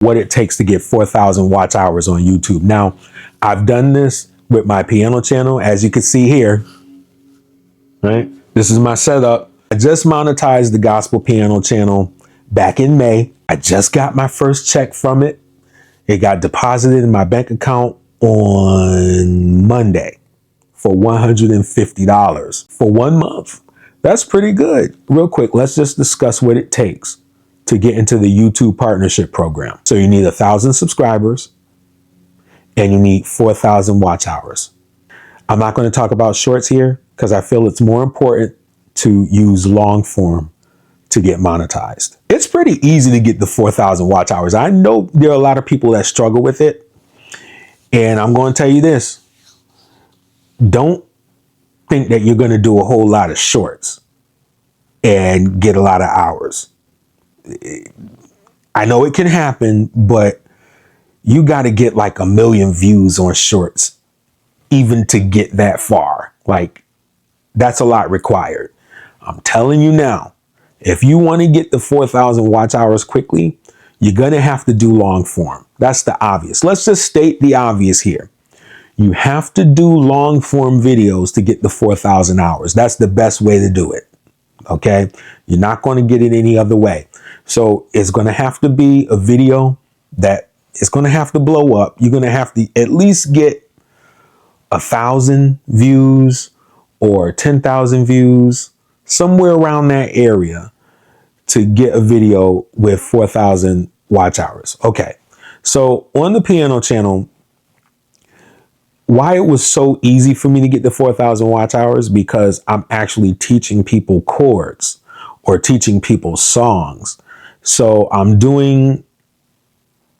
what it takes to get 4,000 watch hours on YouTube. Now, I've done this with my piano channel, as you can see here, right? This is my setup. I just monetized the gospel piano channel back in May. I just got my first check from it. It got deposited in my bank account on Monday for $150 for 1 month. That's pretty good. Real quick, let's just discuss what it takes to get into the YouTube partnership program. So you need 1,000 subscribers and you need 4,000 watch hours. I'm not going to talk about shorts here because I feel it's more important to use long form to get monetized. It's pretty easy to get the 4,000 watch hours. I know there are a lot of people that struggle with it. And I'm going to tell you this. Don't think that you're going to do a whole lot of shorts and get a lot of hours. I know it can happen, but you got to get like 1 million views on shorts even to get that far. Like, that's a lot required. I'm telling you now, if you want to get the 4,000 watch hours quickly, you're going to have to do long form. That's the obvious. Let's just state the obvious here. You have to do long form videos to get the 4,000 hours. That's the best way to do it. Okay. You're not going to get it any other way. So it's going to have to be a video that is going to have to blow up. You're going to have to at least get 1,000 views or 10,000 views, somewhere around that area, to get a video with 4,000 watch hours. Okay. So on the piano channel, why it was so easy for me to get the 4,000 watch hours, because I'm actually teaching people chords or teaching people songs. So I'm doing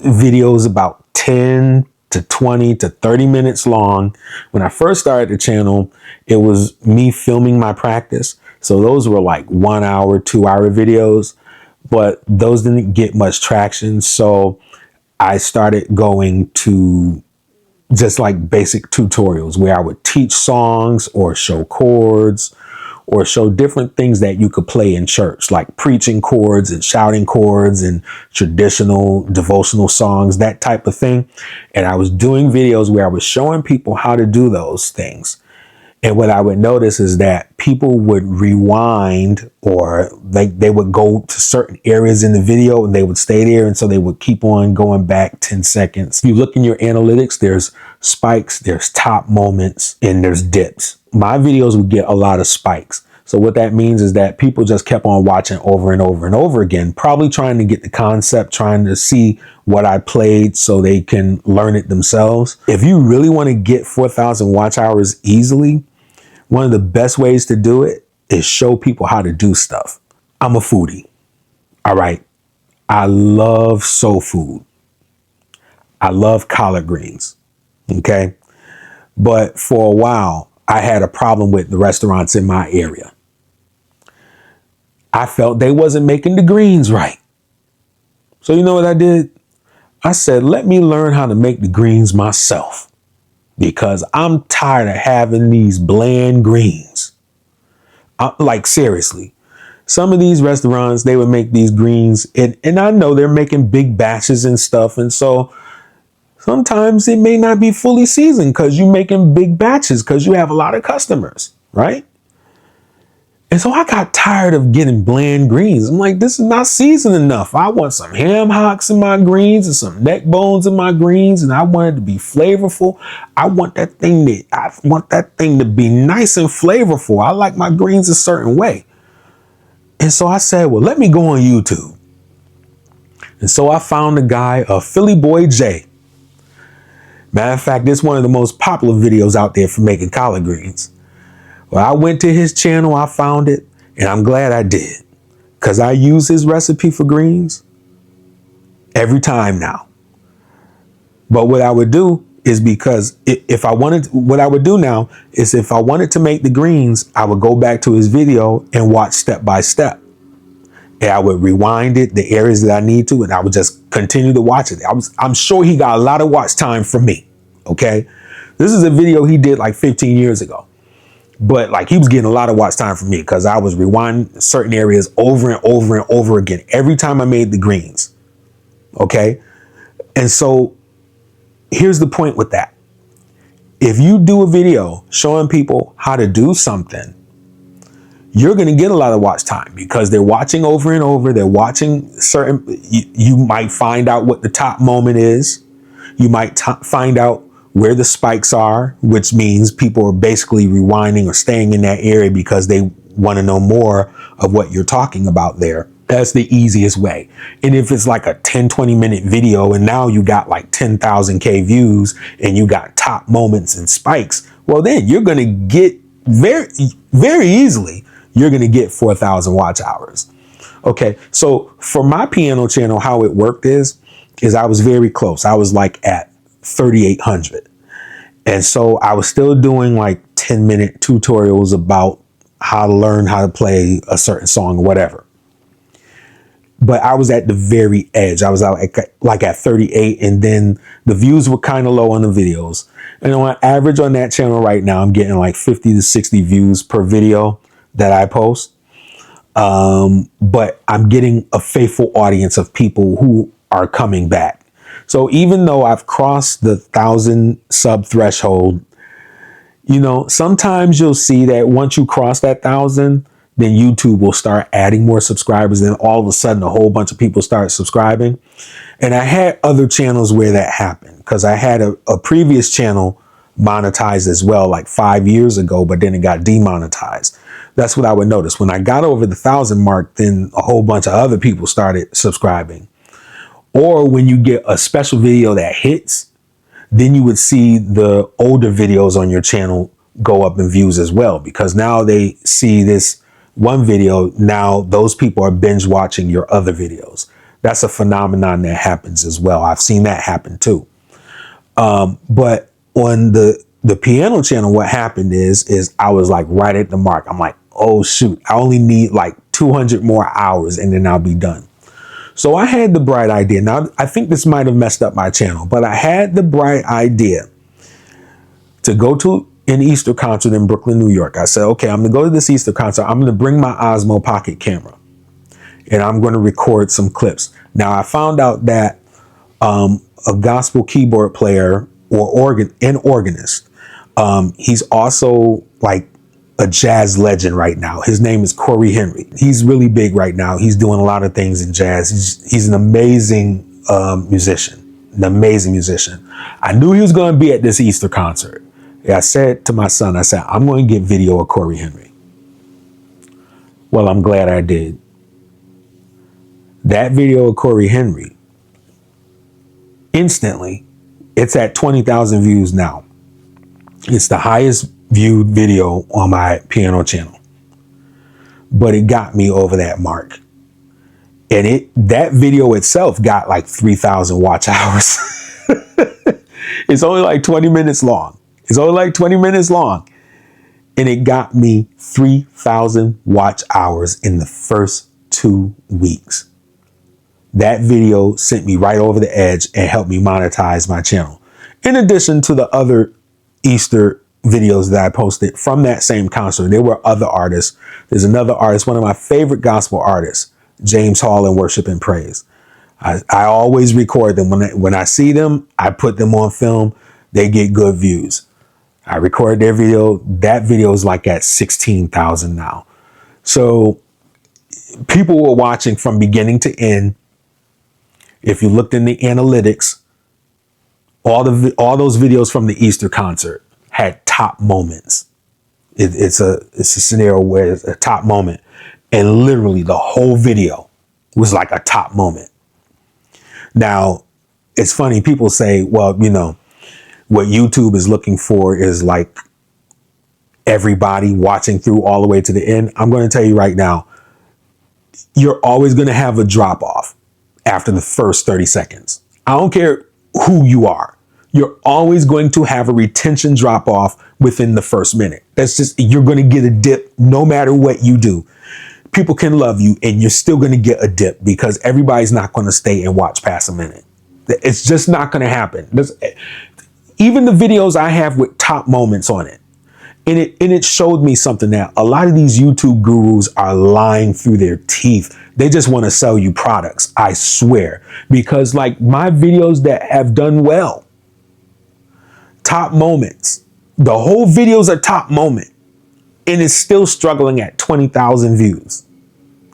videos about 10 to 20 to 30 minutes long. When I first started the channel, it was me filming my practice. So those were like 1 hour, 2 hour videos, but those didn't get much traction. So I started going to just like basic tutorials where I would teach songs or show chords or show different things that you could play in church, like preaching chords and shouting chords and traditional devotional songs, that type of thing. And I was doing videos where I was showing people how to do those things. And what I would notice is that people would rewind, or they would go to certain areas in the video and they would stay there. And so they would keep on going back 10 seconds. You look in your analytics, there's spikes, there's top moments, and there's dips. My videos would get a lot of spikes. So what that means is that people just kept on watching over and over and over again, probably trying to get the concept, trying to see what I played so they can learn it themselves. If you really want to get 4,000 watch hours easily, one of the best ways to do it is show people how to do stuff. I'm a foodie. All right. I love soul food. I love collard greens. Okay. But for a while, I had a problem with the restaurants in my area. I felt they wasn't making the greens right. So you know what I did? I said, let me learn how to make the greens myself, because I'm tired of having these bland greens. Like, seriously, some of these restaurants, they would make these greens and I know they're making big batches and stuff. And so sometimes it may not be fully seasoned because you're making big batches because you have a lot of customers, right? And so I got tired of getting bland greens. I'm like, this is not seasoned enough. I want some ham hocks in my greens and some neck bones in my greens, and I want it to be flavorful. I want that thing to be nice and flavorful. I like my greens a certain way. And so I said, well, let me go on YouTube. And so I found a guy, Philly Boy J. Matter of fact, this is one of the most popular videos out there for making collard greens. Well, I went to his channel, I found it, and I'm glad I did, because I use his recipe for greens every time now. But what I would do is, because if I wanted to make the greens, I would go back to his video and watch step by step. And I would rewind it, the areas that I need to, and I would just continue to watch it. I'm sure he got a lot of watch time from me. Okay. This is a video he did like 15 years ago. But like, he was getting a lot of watch time from me because I was rewinding certain areas over and over and over again every time I made the greens. Okay. And so here's the point with that. If you do a video showing people how to do something, you're going to get a lot of watch time because they're watching over and over. They're watching you might find out what the top moment is. You might find out where the spikes are, which means people are basically rewinding or staying in that area because they want to know more of what you're talking about there. That's the easiest way. And if it's like a 10-20 minute video and now you got like 10,000K views and you got top moments and spikes, well, then you're going to get very easily, you're going to get 4,000 watch hours. Okay. So for my piano channel, how it worked is I was very close. I was like at 3,800. And so I was still doing like 10-minute tutorials about how to learn how to play a certain song or whatever. But I was at the very edge. I was like at 38, and then the views were kind of low on the videos. And on average on that channel right now, I'm getting like 50 to 60 views per video that I post. But I'm getting a faithful audience of people who are coming back. So even though I've crossed the 1,000 sub threshold, you know, sometimes you'll see that once you cross that 1,000, then YouTube will start adding more subscribers. Then all of a sudden, a whole bunch of people start subscribing. And I had other channels where that happened because I had a previous channel monetized as well, like 5 years ago, but then it got demonetized. That's what I would notice. When I got over the 1,000 mark, then a whole bunch of other people started subscribing. Or when you get a special video that hits, then you would see the older videos on your channel go up in views as well, because now they see this one video. Now those people are binge watching your other videos. That's a phenomenon that happens as well. I've seen that happen too. But on the piano channel, what happened is I was like right at the mark. I'm like, oh shoot, I only need like 200 more hours and then I'll be done. So I had the bright idea. Now, I think this might have messed up my channel, but I had the bright idea to go to an Easter concert in Brooklyn, New York. I said, okay, I'm going to go to this Easter concert. I'm going to bring my Osmo Pocket camera and I'm going to record some clips. Now, I found out that a gospel keyboard player or organist, he's also like a jazz legend right now. His name is Corey Henry. He's really big right now. He's doing a lot of things in jazz. He's an amazing musician, an amazing musician. I knew he was going to be at this Easter concert. I said to my son, I said, I'm going to get video of Corey Henry. Well, I'm glad I did. That video of Corey Henry, instantly, it's at 20,000 views now. It's the highest viewed video on my piano channel, but it got me over that mark. And that video itself got like 3,000 watch hours. It's only like 20 minutes long. It's only like 20 minutes long. And it got me 3,000 watch hours in the first 2 weeks. That video sent me right over the edge and helped me monetize my channel. In addition to the other Easter videos that I posted from that same concert, there were other artists. There's another artist, one of my favorite gospel artists, James Hall in Worship and Praise. I always record them. When I see them, I put them on film. They get good views. I record their video. That video is like at 16,000 now. So people were watching from beginning to end. If you looked in the analytics, all those videos from the Easter concert had top moments. It's a scenario where it's a top moment, and literally the whole video was like a top moment. Now, it's funny. People say, well, you know, what YouTube is looking for is like everybody watching through all the way to the end. I'm going to tell you right now, you're always going to have a drop off after the first 30 seconds. I don't care who you are. You're always going to have a retention drop off within the first minute. That's just, you're going to get a dip no matter what you do. People can love you and you're still going to get a dip because everybody's not going to stay and watch past a minute. It's just not going to happen. Even the videos I have with top moments on it, And it showed me something, that a lot of these YouTube gurus are lying through their teeth. They just want to sell you products, I swear. Because like my videos that have done well, top moments, the whole video's a top moment, and it's still struggling at 20,000 views.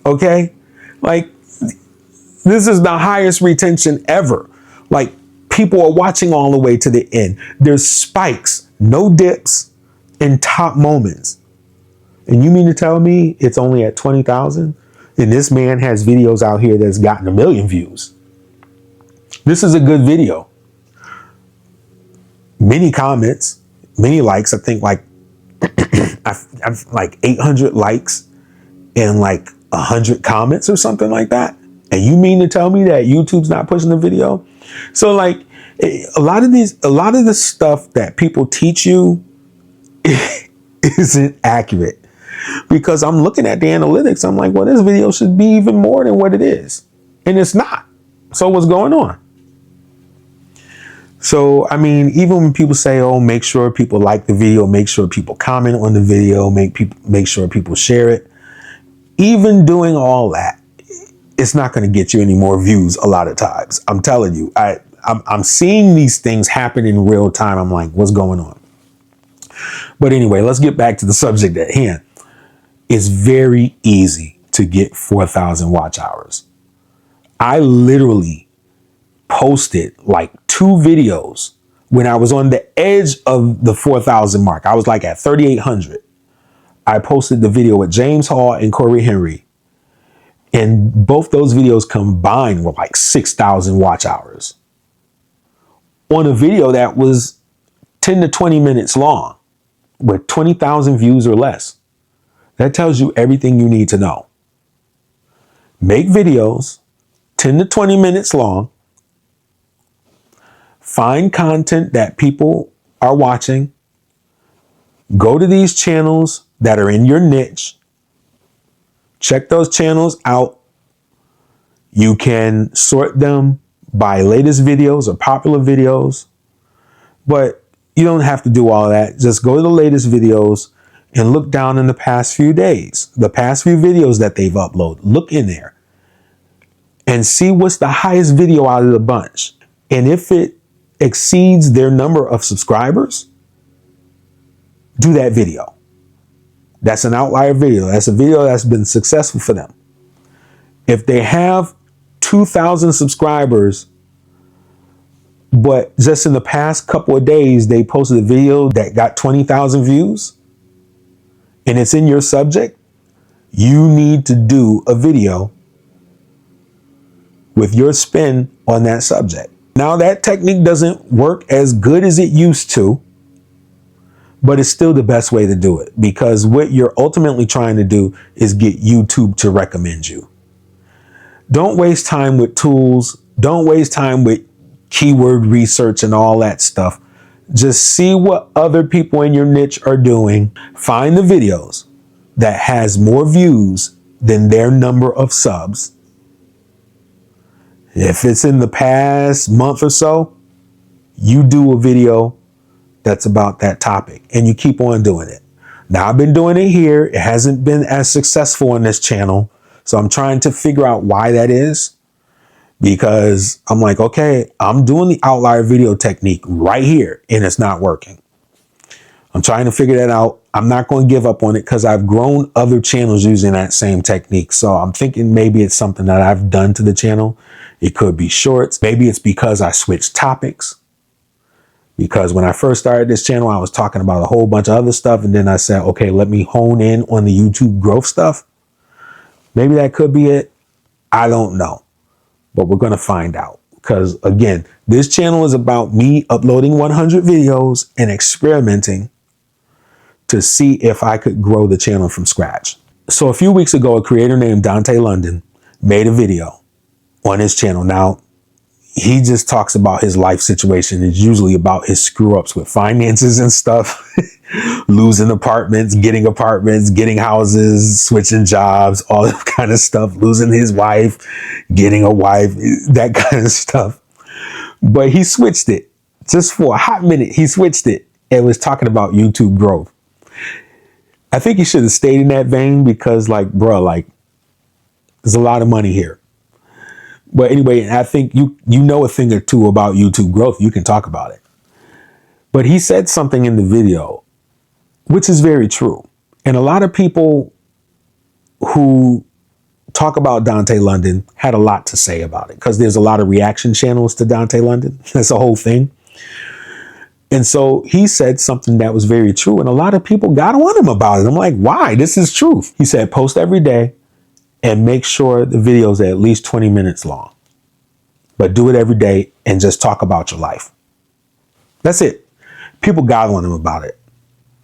Okay? Like, this is the highest retention ever. Like, people are watching all the way to the end. There's spikes, no dips, in top moments. And you mean to tell me it's only at 20,000? And this man has videos out here that's gotten 1 million views. This is a good video. Many comments, many likes. I think like I've like 800 likes and like 100 comments or something like that. And you mean to tell me that YouTube's not pushing the video? So like a lot of the stuff that people teach you isn't accurate, because I'm looking at the analytics. I'm like, well, this video should be even more than what it is. And it's not. So what's going on? So, I mean, even when people say, oh, make sure people like the video, make sure people comment on the video, make sure people share it. Even doing all that, it's not going to get you any more views a lot of times. I'm telling you, I'm seeing these things happen in real time. I'm like, what's going on? But anyway, let's get back to the subject at hand. It's very easy to get 4,000 watch hours. I literally posted like 2 videos when I was on the edge of the 4,000 mark. I was like at 3,800. I posted the video with James Hall and Corey Henry. And both those videos combined were like 6,000 watch hours on a video that was 10 to 20 minutes long with 20,000 views or less. That tells you everything you need to know. Make videos 10 to 20 minutes long. Find content that people are watching. Go to these channels that are in your niche. Check those channels out. You can sort them by latest videos or popular videos, but you don't have to do all that. Just go to the latest videos and look down in the past few days, the past few videos that they've uploaded. Look in there and see what's the highest video out of the bunch. And if it exceeds their number of subscribers, do that video. That's an outlier video. That's a video that's been successful for them. If they have 2,000 subscribers, but just in the past couple of days, they posted a video that got 20,000 views and it's in your subject, you need to do a video with your spin on that subject. Now, that technique doesn't work as good as it used to, but it's still the best way to do it, because what you're ultimately trying to do is get YouTube to recommend you. Don't waste time with tools. Don't waste time with keyword research and all that stuff. Just see what other people in your niche are doing. Find the videos that has more views than their number of subs. If it's in the past month or so, you do a video that's about that topic and you keep on doing it. Now, I've been doing it here. It hasn't been as successful on this channel. So I'm trying to figure out why that is, because I'm like, okay, I'm doing the outlier video technique right here and it's not working. I'm trying to figure that out. I'm not going to give up on it because I've grown other channels using that same technique. So I'm thinking maybe it's something that I've done to the channel. It could be shorts. Maybe it's because I switched topics. Because when I first started this channel, I was talking about a whole bunch of other stuff. And then I said, okay, let me hone in on the YouTube growth stuff. Maybe that could be it. I don't know. But we're going to find out. Because again, this channel is about me uploading 100 videos and experimenting to see if I could grow the channel from scratch. So a few weeks ago, a creator named Dante London made a video on his channel. Now, he just talks about his life situation. It's usually about his screw ups with finances and stuff, losing apartments, getting houses, switching jobs, all that kind of stuff, losing his wife, getting a wife, that kind of stuff. But he switched it just for a hot minute. He switched it and was talking about YouTube growth. I think he should have stayed in that vein because, like, bro, like, there's a lot of money here. But anyway, I think you know a thing or two about YouTube growth. You can talk about it. But he said something in the video, which is very true. And a lot of people who talk about Dante London had a lot to say about it because there's a lot of reaction channels to Dante London. That's the whole thing. And so he said something that was very true. And a lot of people got on him about it. I'm like, why? This is truth. He said, post every day and make sure the videos are at least 20 minutes long. But do it every day and just talk about your life. That's it. People got on him about it.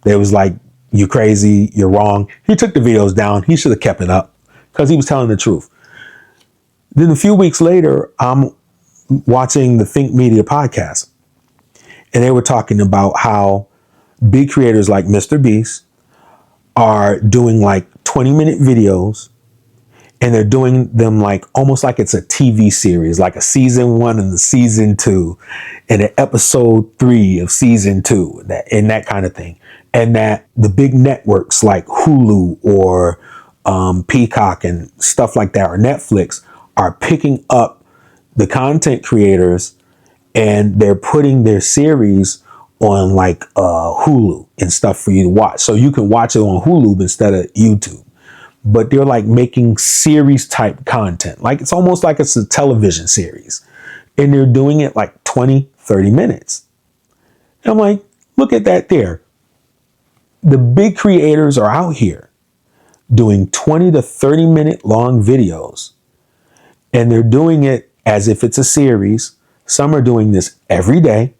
They was like, you crazy, you're wrong. He took the videos down. He should have kept it up because he was telling the truth. Then a few weeks later, I'm watching the Think Media podcast. And they were talking about how big creators like Mr. Beast are doing like 20-minute videos. And they're doing them like almost like it's a TV series, like a season 1 and the season 2 and an episode 3 of season 2 and that kind of thing. And that the big networks like Hulu or Peacock and stuff like that or Netflix are picking up the content creators and they're putting their series on like Hulu and stuff for you to watch. So you can watch it on Hulu instead of YouTube. But they're like making series type content. Like it's almost like it's a television series. And they're doing it like 20, 30 minutes. And I'm like, look at that there. The big creators are out here doing 20 to 30 minute long videos. And they're doing it as if it's a series. Some are doing this every day.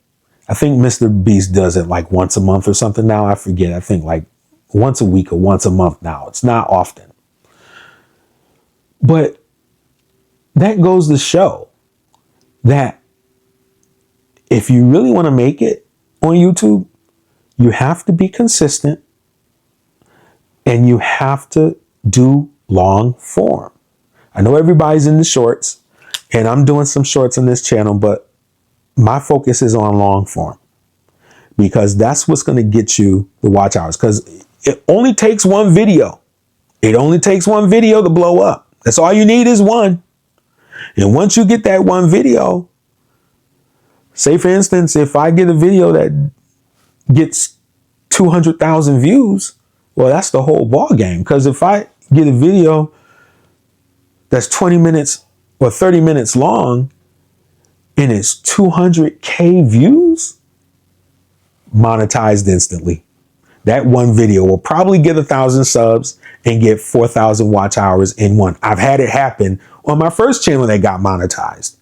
I think Mr. Beast does it like once a month or something now. I forget. I think like once a week or once a month now. It's not often. But that goes to show that if you really want to make it on YouTube, you have to be consistent and you have to do long form. I know everybody's in the shorts and I'm doing some shorts on this channel, but my focus is on long form because that's what's going to get you the watch hours because it only takes one video. It only takes one video to blow up. That's all you need is one. And once you get that one video, say for instance, if I get a video that gets 200,000 views, well, that's the whole ball game. Because if I get a video that's 20 minutes or 30 minutes long and it's 200K views, monetized instantly. That one video will probably get 1,000 subs and get 4,000 watch hours in one. I've had it happen on my first channel that got monetized.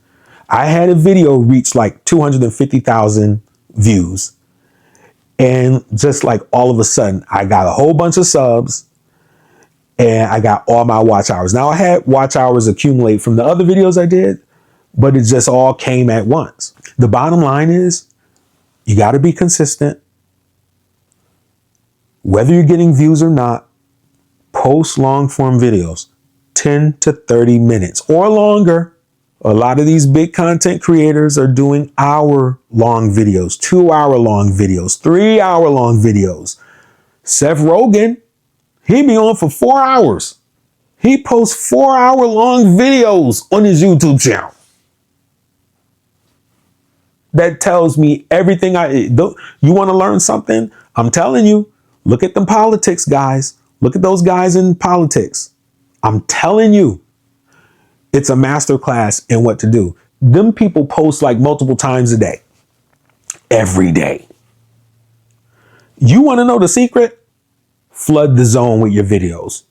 I had a video reach like 250,000 views. And just like all of a sudden, I got a whole bunch of subs and I got all my watch hours. Now I had watch hours accumulate from the other videos I did, but it just all came at once. The bottom line is you got to be consistent. Whether you're getting views or not, post long form videos, 10 to 30 minutes or longer. A lot of these big content creators are doing hour-long videos, 2-hour-long videos, 3-hour-long videos. Seth Rogen, he be on for 4 hours. He posts 4-hour-long videos on his YouTube channel. That tells me everything you want to learn something? I'm telling you. Look at the politics, guys. Look at those guys in politics. I'm telling you, it's a masterclass in what to do. Them people post like multiple times a day, every day. You want to know the secret? Flood the zone with your videos.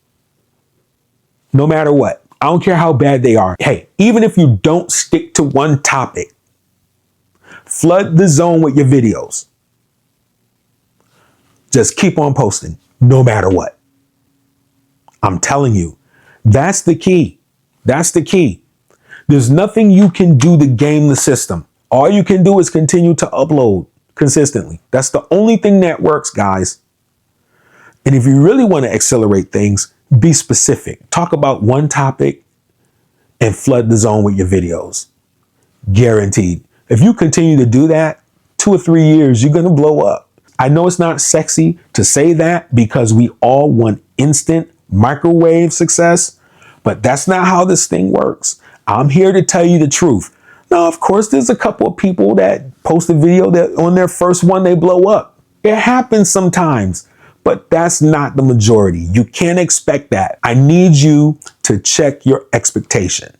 No matter what. I don't care how bad they are. Hey, even if you don't stick to one topic, flood the zone with your videos. Just keep on posting, no matter what. I'm telling you, that's the key. That's the key. There's nothing you can do to game the system. All you can do is continue to upload consistently. That's the only thing that works, guys. And if you really want to accelerate things, be specific. Talk about one topic and flood the zone with your videos. Guaranteed. If you continue to do that, 2 or 3 years, you're going to blow up. I know it's not sexy to say that because we all want instant microwave success, but that's not how this thing works. I'm here to tell you the truth. Now, of course, there's a couple of people that post a video that on their first one, they blow up. It happens sometimes, but that's not the majority. You can't expect that. I need you to check your expectation.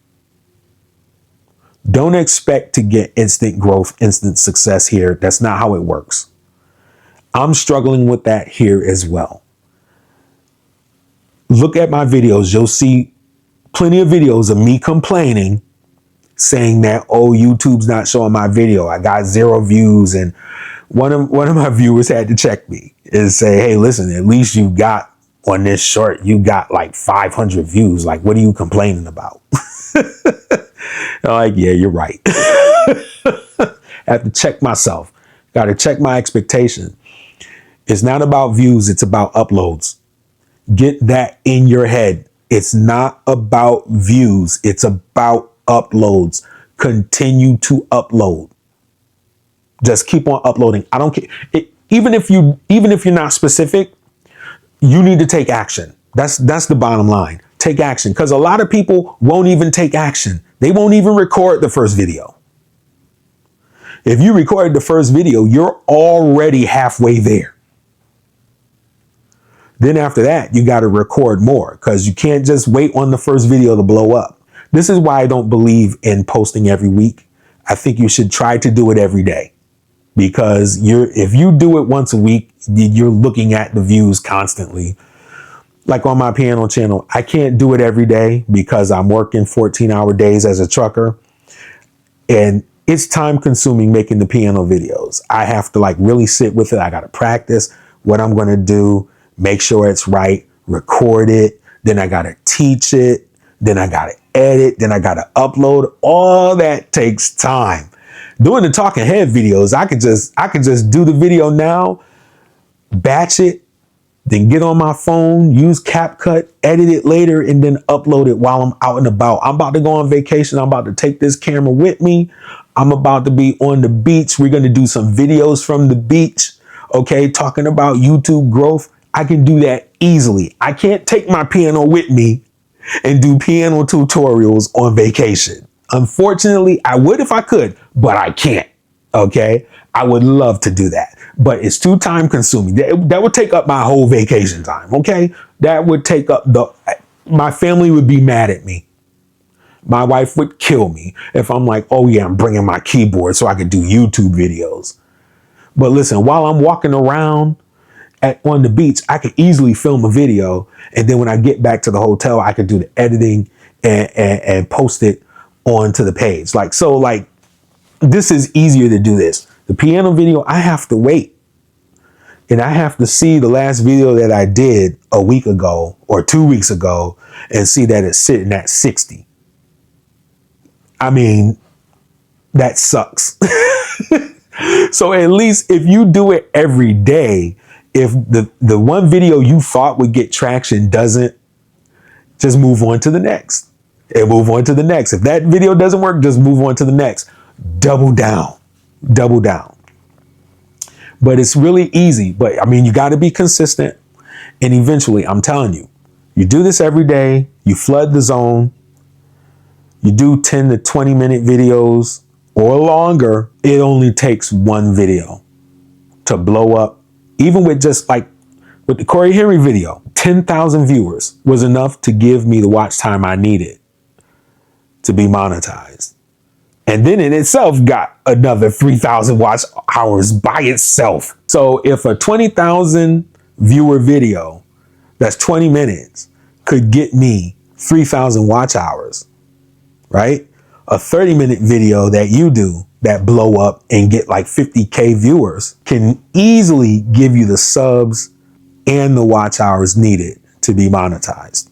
Don't expect to get instant growth, instant success here. That's not how it works. I'm struggling with that here as well. Look at my videos. You'll see plenty of videos of me complaining, saying that, oh, YouTube's not showing my video. I got 0 views. And one of my viewers had to check me and say, hey, listen, at least you got on this short, you got like 500 views. Like, what are you complaining about? I'm like, yeah, you're right. I have to check myself. Got to check my expectation. It's not about views. It's about uploads. Get that in your head. It's not about views. It's about uploads. Continue to upload. Just keep on uploading. I don't care. Even if you're not specific, you need to take action. That's the bottom line. Take action. Because a lot of people won't even take action. They won't even record the first video. If you recorded the first video, you're already halfway there. Then after that, you got to record more because you can't just wait on the first video to blow up. This is why I don't believe in posting every week. I think you should try to do it every day because if you do it once a week, you're looking at the views constantly. Like on my piano channel, I can't do it every day because I'm working 14-hour days as a trucker. And it's time consuming making the piano videos. I have to like really sit with it. I got to practice what I'm going to do. Make sure it's right, record it, then I got to teach it, then I got to edit, then I got to upload. All that takes time. Doing the talking head videos, I could just do the video now, batch it, then get on my phone, use CapCut, edit it later, and then upload it while I'm out and about. I'm about to go on vacation. I'm about to take this camera with me. I'm about to be on the beach. We're going to do some videos from the beach, okay, talking about YouTube growth. I can do that easily. I can't take my piano with me and do piano tutorials on vacation. Unfortunately, I would if I could, but I can't. Okay. I would love to do that, but it's too time consuming. That would take up my whole vacation time. Okay. That would take up my family would be mad at me. My wife would kill me if I'm like, oh yeah, I'm bringing my keyboard so I could do YouTube videos. But listen, while I'm walking around on the beach, I could easily film a video. And then when I get back to the hotel, I could do the editing and post it onto the page. Like this is easier to do this. The piano video, I have to wait. And I have to see the last video that I did a week ago or 2 weeks ago and see that it's sitting at 60. I mean, that sucks. So at least if you do it every day, if the one video you thought would get traction doesn't, just move on to the next and move on to the next. If that video doesn't work, just move on to the next. Double down. But it's really easy. But I mean, you got to be consistent. And eventually, I'm telling you, you do this every day, you flood the zone, you do 10 to 20 minute videos or longer. It only takes one video to blow up. Even with just like with the Corey Henry video, 10,000 viewers was enough to give me the watch time I needed to be monetized. And then in itself got another 3,000 watch hours by itself. So if a 20,000 viewer video that's 20 minutes could get me 3,000 watch hours, right? A 30-minute video that you do that blow up and get like 50K viewers can easily give you the subs and the watch hours needed to be monetized.